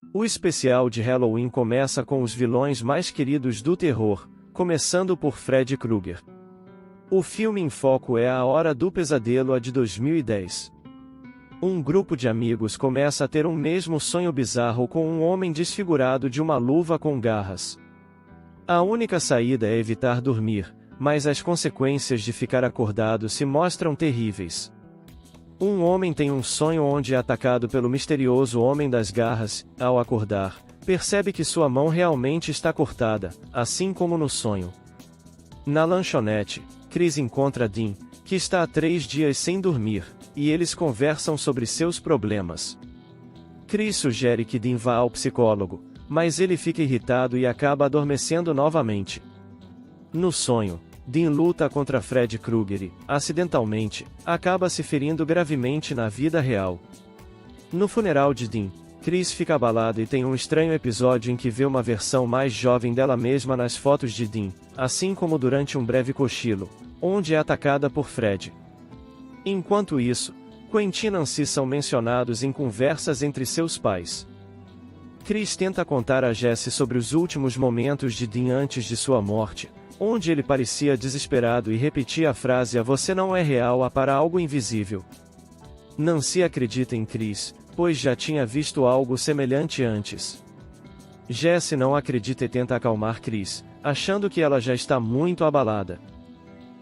O especial de Halloween começa com os vilões mais queridos do terror, começando por Freddy Krueger. O filme em foco é A Hora do Pesadelo, a de 2010. Um grupo de amigos começa a ter um mesmo sonho bizarro com um homem desfigurado de uma luva com garras. A única saída é evitar dormir, mas as consequências de ficar acordado se mostram terríveis. Um homem tem um sonho onde é atacado pelo misterioso Homem das Garras. Ao acordar, percebe que sua mão realmente está cortada, assim como no sonho. Na lanchonete, Chris encontra Dean, que está há 3 dias sem dormir, e eles conversam sobre seus problemas. Chris sugere que Dean vá ao psicólogo, mas ele fica irritado e acaba adormecendo novamente. No sonho, Dean luta contra Freddy Krueger e, acidentalmente, acaba se ferindo gravemente na vida real. No funeral de Dean, Chris fica abalado e tem um estranho episódio em que vê uma versão mais jovem dela mesma nas fotos de Dean, assim como durante um breve cochilo, onde é atacada por Freddy. Enquanto isso, Quentin e Nancy são mencionados em conversas entre seus pais. Chris tenta contar a Jesse sobre os últimos momentos de Dean antes de sua morte, onde ele parecia desesperado e repetia a frase: "A você não é real, para algo invisível." Nancy acredita em Chris, pois já tinha visto algo semelhante antes. Jesse não acredita e tenta acalmar Chris, achando que ela já está muito abalada.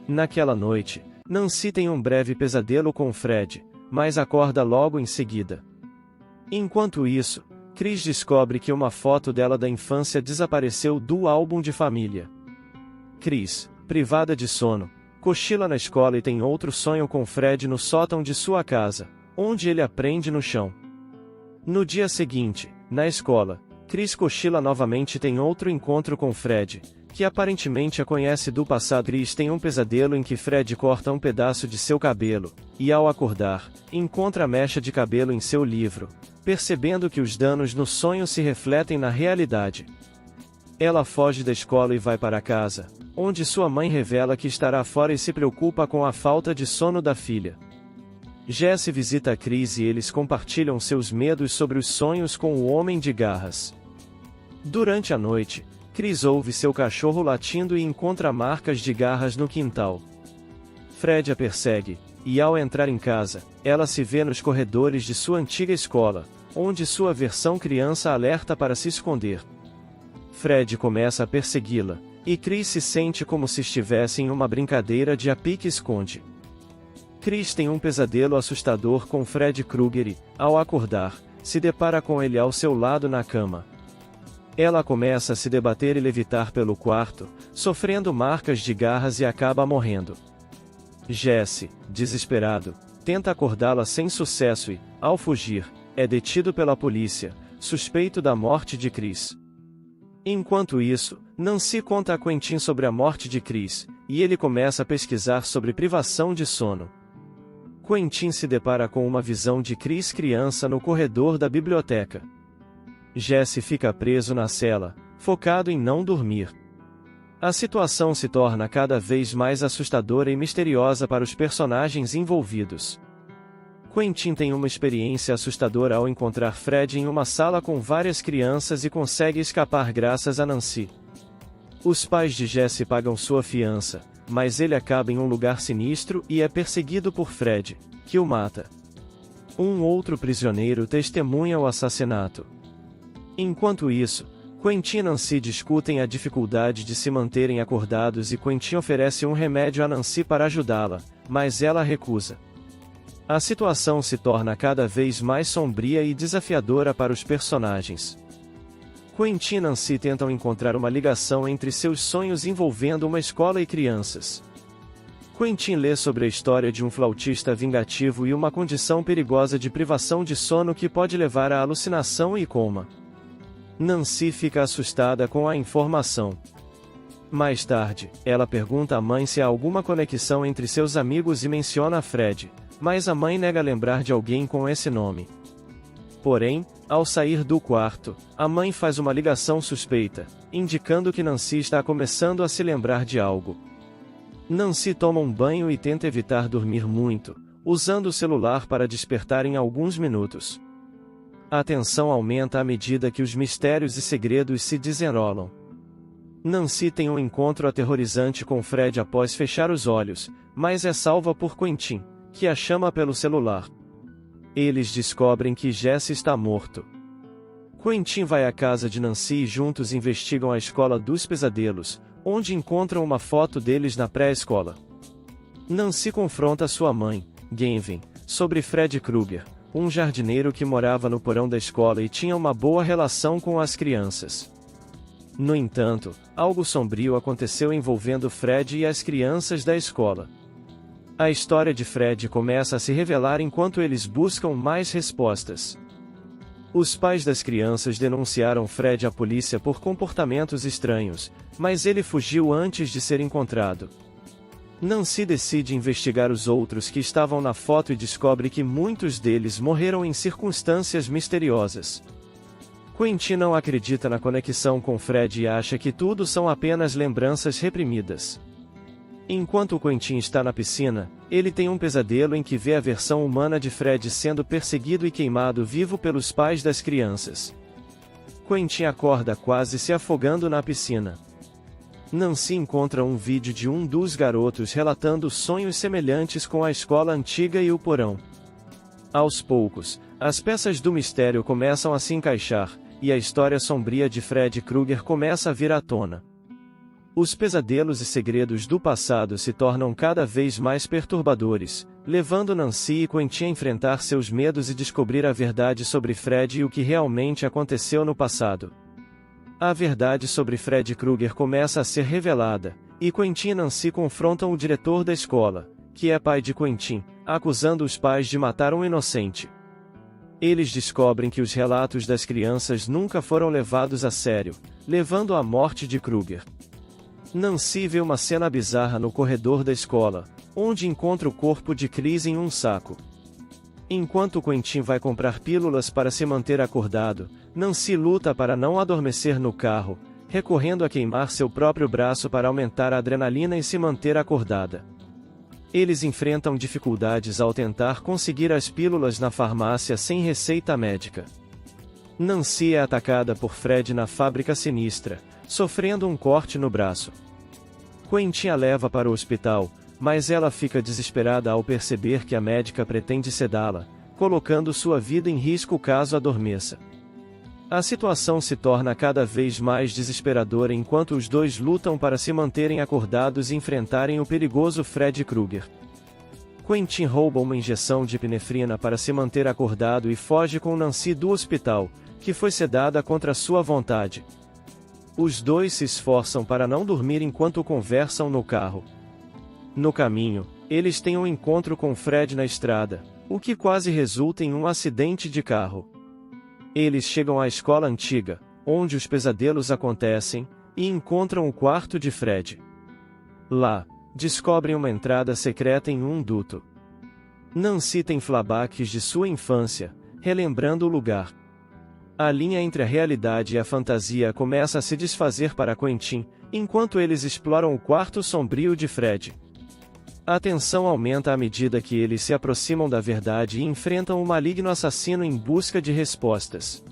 Naquela noite, Nancy tem um breve pesadelo com Fred, mas acorda logo em seguida. Enquanto isso, Chris descobre que uma foto dela da infância desapareceu do álbum de família. Chris, privada de sono, cochila na escola e tem outro sonho com Fred no sótão de sua casa, onde ele a prende no chão. No dia seguinte, na escola, Chris cochila novamente e tem outro encontro com Fred, que aparentemente a conhece do passado. Chris tem um pesadelo em que Fred corta um pedaço de seu cabelo, e ao acordar, encontra a mecha de cabelo em seu livro, percebendo que os danos no sonho se refletem na realidade. Ela foge da escola e vai para casa, onde sua mãe revela que estará fora e se preocupa com a falta de sono da filha. Jesse visita Chris e eles compartilham seus medos sobre os sonhos com o Homem de Garras. Durante a noite, Chris ouve seu cachorro latindo e encontra marcas de garras no quintal. Fred a persegue, e ao entrar em casa, ela se vê nos corredores de sua antiga escola, onde sua versão criança alerta para se esconder. Fred começa a persegui-la, e Chris se sente como se estivesse em uma brincadeira de pique-esconde. Chris tem um pesadelo assustador com Freddy Krueger e, ao acordar, se depara com ele ao seu lado na cama. Ela começa a se debater e levitar pelo quarto, sofrendo marcas de garras e acaba morrendo. Jesse, desesperado, tenta acordá-la sem sucesso e, ao fugir, é detido pela polícia, suspeito da morte de Chris. Enquanto isso, Nancy conta a Quentin sobre a morte de Chris, e ele começa a pesquisar sobre privação de sono. Quentin se depara com uma visão de Chris criança no corredor da biblioteca. Jesse fica preso na cela, focado em não dormir. A situação se torna cada vez mais assustadora e misteriosa para os personagens envolvidos. Quentin tem uma experiência assustadora ao encontrar Fred em uma sala com várias crianças e consegue escapar graças a Nancy. Os pais de Jesse pagam sua fiança, mas ele acaba em um lugar sinistro e é perseguido por Fred, que o mata. Um outro prisioneiro testemunha o assassinato. Enquanto isso, Quentin e Nancy discutem a dificuldade de se manterem acordados e Quentin oferece um remédio a Nancy para ajudá-la, mas ela recusa. A situação se torna cada vez mais sombria e desafiadora para os personagens. Quentin e Nancy tentam encontrar uma ligação entre seus sonhos envolvendo uma escola e crianças. Quentin lê sobre a história de um flautista vingativo e uma condição perigosa de privação de sono que pode levar à alucinação e coma. Nancy fica assustada com a informação. Mais tarde, ela pergunta à mãe se há alguma conexão entre seus amigos e menciona Fred, mas a mãe nega lembrar de alguém com esse nome. Porém, ao sair do quarto, a mãe faz uma ligação suspeita, indicando que Nancy está começando a se lembrar de algo. Nancy toma um banho e tenta evitar dormir muito, usando o celular para despertar em alguns minutos. A tensão aumenta à medida que os mistérios e segredos se desenrolam. Nancy tem um encontro aterrorizante com Fred após fechar os olhos, mas é salva por Quentin, que a chama pelo celular. Eles descobrem que Jesse está morto. Quentin vai à casa de Nancy e juntos investigam a escola dos pesadelos, onde encontram uma foto deles na pré-escola. Nancy confronta sua mãe, Gavin, sobre Fred Krueger, um jardineiro que morava no porão da escola e tinha uma boa relação com as crianças. No entanto, algo sombrio aconteceu envolvendo Fred e as crianças da escola. A história de Fred começa a se revelar enquanto eles buscam mais respostas. Os pais das crianças denunciaram Fred à polícia por comportamentos estranhos, mas ele fugiu antes de ser encontrado. Nancy decide investigar os outros que estavam na foto e descobre que muitos deles morreram em circunstâncias misteriosas. Quentin não acredita na conexão com Fred e acha que tudo são apenas lembranças reprimidas. Enquanto Quentin está na piscina, ele tem um pesadelo em que vê a versão humana de Fred sendo perseguido e queimado vivo pelos pais das crianças. Quentin acorda quase se afogando na piscina. Nancy encontra um vídeo de um dos garotos relatando sonhos semelhantes com a escola antiga e o porão. Aos poucos, as peças do mistério começam a se encaixar, e a história sombria de Fred Krueger começa a vir à tona. Os pesadelos e segredos do passado se tornam cada vez mais perturbadores, levando Nancy e Quentin a enfrentar seus medos e descobrir a verdade sobre Fred e o que realmente aconteceu no passado. A verdade sobre Fred Krueger começa a ser revelada, e Quentin e Nancy confrontam o diretor da escola, que é pai de Quentin, acusando os pais de matar um inocente. Eles descobrem que os relatos das crianças nunca foram levados a sério, levando à morte de Krueger. Nancy vê uma cena bizarra no corredor da escola, onde encontra o corpo de Chris em um saco. Enquanto Quentin vai comprar pílulas para se manter acordado, Nancy luta para não adormecer no carro, recorrendo a queimar seu próprio braço para aumentar a adrenalina e se manter acordada. Eles enfrentam dificuldades ao tentar conseguir as pílulas na farmácia sem receita médica. Nancy é atacada por Fred na fábrica sinistra, sofrendo um corte no braço. Quentin a leva para o hospital, mas ela fica desesperada ao perceber que a médica pretende sedá-la, colocando sua vida em risco caso adormeça. A situação se torna cada vez mais desesperadora enquanto os dois lutam para se manterem acordados e enfrentarem o perigoso Fred Krueger. Quentin rouba uma injeção de epinefrina para se manter acordado e foge com Nancy do hospital, que foi sedada contra sua vontade. Os dois se esforçam para não dormir enquanto conversam no carro. No caminho, eles têm um encontro com Fred na estrada, o que quase resulta em um acidente de carro. Eles chegam à escola antiga, onde os pesadelos acontecem, e encontram o quarto de Fred. Lá, descobrem uma entrada secreta em um duto. Nancy tem flashbacks de sua infância, relembrando o lugar. A linha entre a realidade e a fantasia começa a se desfazer para Quentin, enquanto eles exploram o quarto sombrio de Fred. A tensão aumenta à medida que eles se aproximam da verdade e enfrentam o maligno assassino em busca de respostas.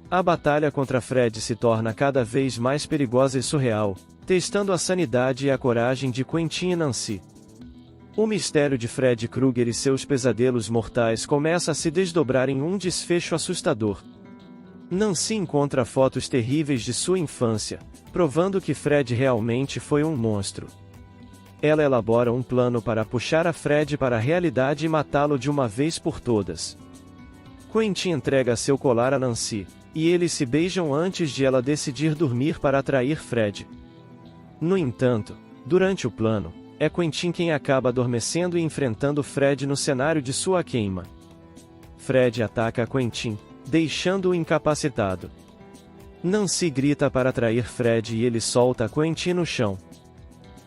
A batalha contra Fred se torna cada vez mais perigosa e surreal, testando a sanidade e a coragem de Quentin e Nancy. O mistério de Fred Krueger e seus pesadelos mortais começa a se desdobrar em um desfecho assustador. Nancy encontra fotos terríveis de sua infância, provando que Fred realmente foi um monstro. Ela elabora um plano para puxar a Fred para a realidade e matá-lo de uma vez por todas. Quentin entrega seu colar a Nancy, e eles se beijam antes de ela decidir dormir para atrair Fred. No entanto, durante o plano, é Quentin quem acaba adormecendo e enfrentando Fred no cenário de sua queima. Fred ataca Quentin, deixando-o incapacitado. Nancy grita para atrair Fred e ele solta Quentin no chão.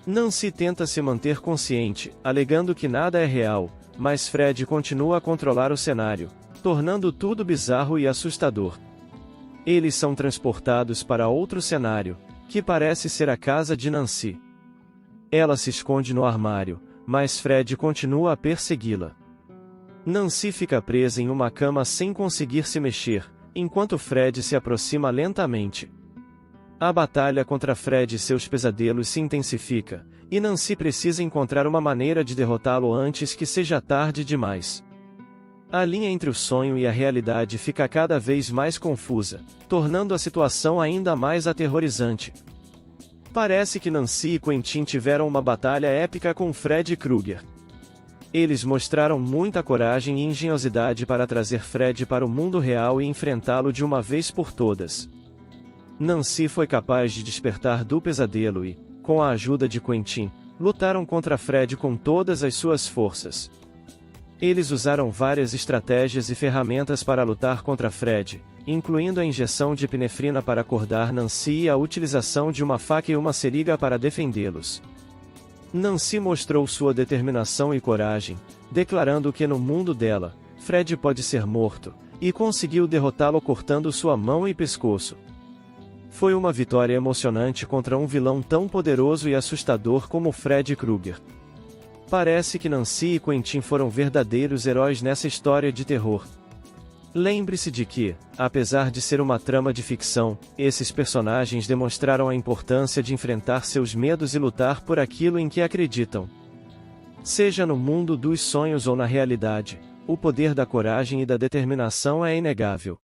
Nancy tenta se manter consciente, alegando que nada é real, mas Fred continua a controlar o cenário, tornando tudo bizarro e assustador. Eles são transportados para outro cenário, que parece ser a casa de Nancy. Ela se esconde no armário, mas Fred continua a persegui-la. Nancy fica presa em uma cama sem conseguir se mexer, enquanto Fred se aproxima lentamente. A batalha contra Fred e seus pesadelos se intensifica, e Nancy precisa encontrar uma maneira de derrotá-lo antes que seja tarde demais. A linha entre o sonho e a realidade fica cada vez mais confusa, tornando a situação ainda mais aterrorizante. Parece que Nancy e Quentin tiveram uma batalha épica com Fred Krueger. Eles mostraram muita coragem e engenhosidade para trazer Fred para o mundo real e enfrentá-lo de uma vez por todas. Nancy foi capaz de despertar do pesadelo e, com a ajuda de Quentin, lutaram contra Fred com todas as suas forças. Eles usaram várias estratégias e ferramentas para lutar contra Fred, incluindo a injeção de epinefrina para acordar Nancy e a utilização de uma faca e uma seringa para defendê-los. Nancy mostrou sua determinação e coragem, declarando que no mundo dela, Fred pode ser morto, e conseguiu derrotá-lo cortando sua mão e pescoço. Foi uma vitória emocionante contra um vilão tão poderoso e assustador como Fred Krueger. Parece que Nancy e Quentin foram verdadeiros heróis nessa história de terror. Lembre-se de que, apesar de ser uma trama de ficção, esses personagens demonstraram a importância de enfrentar seus medos e lutar por aquilo em que acreditam. Seja no mundo dos sonhos ou na realidade, o poder da coragem e da determinação é inegável.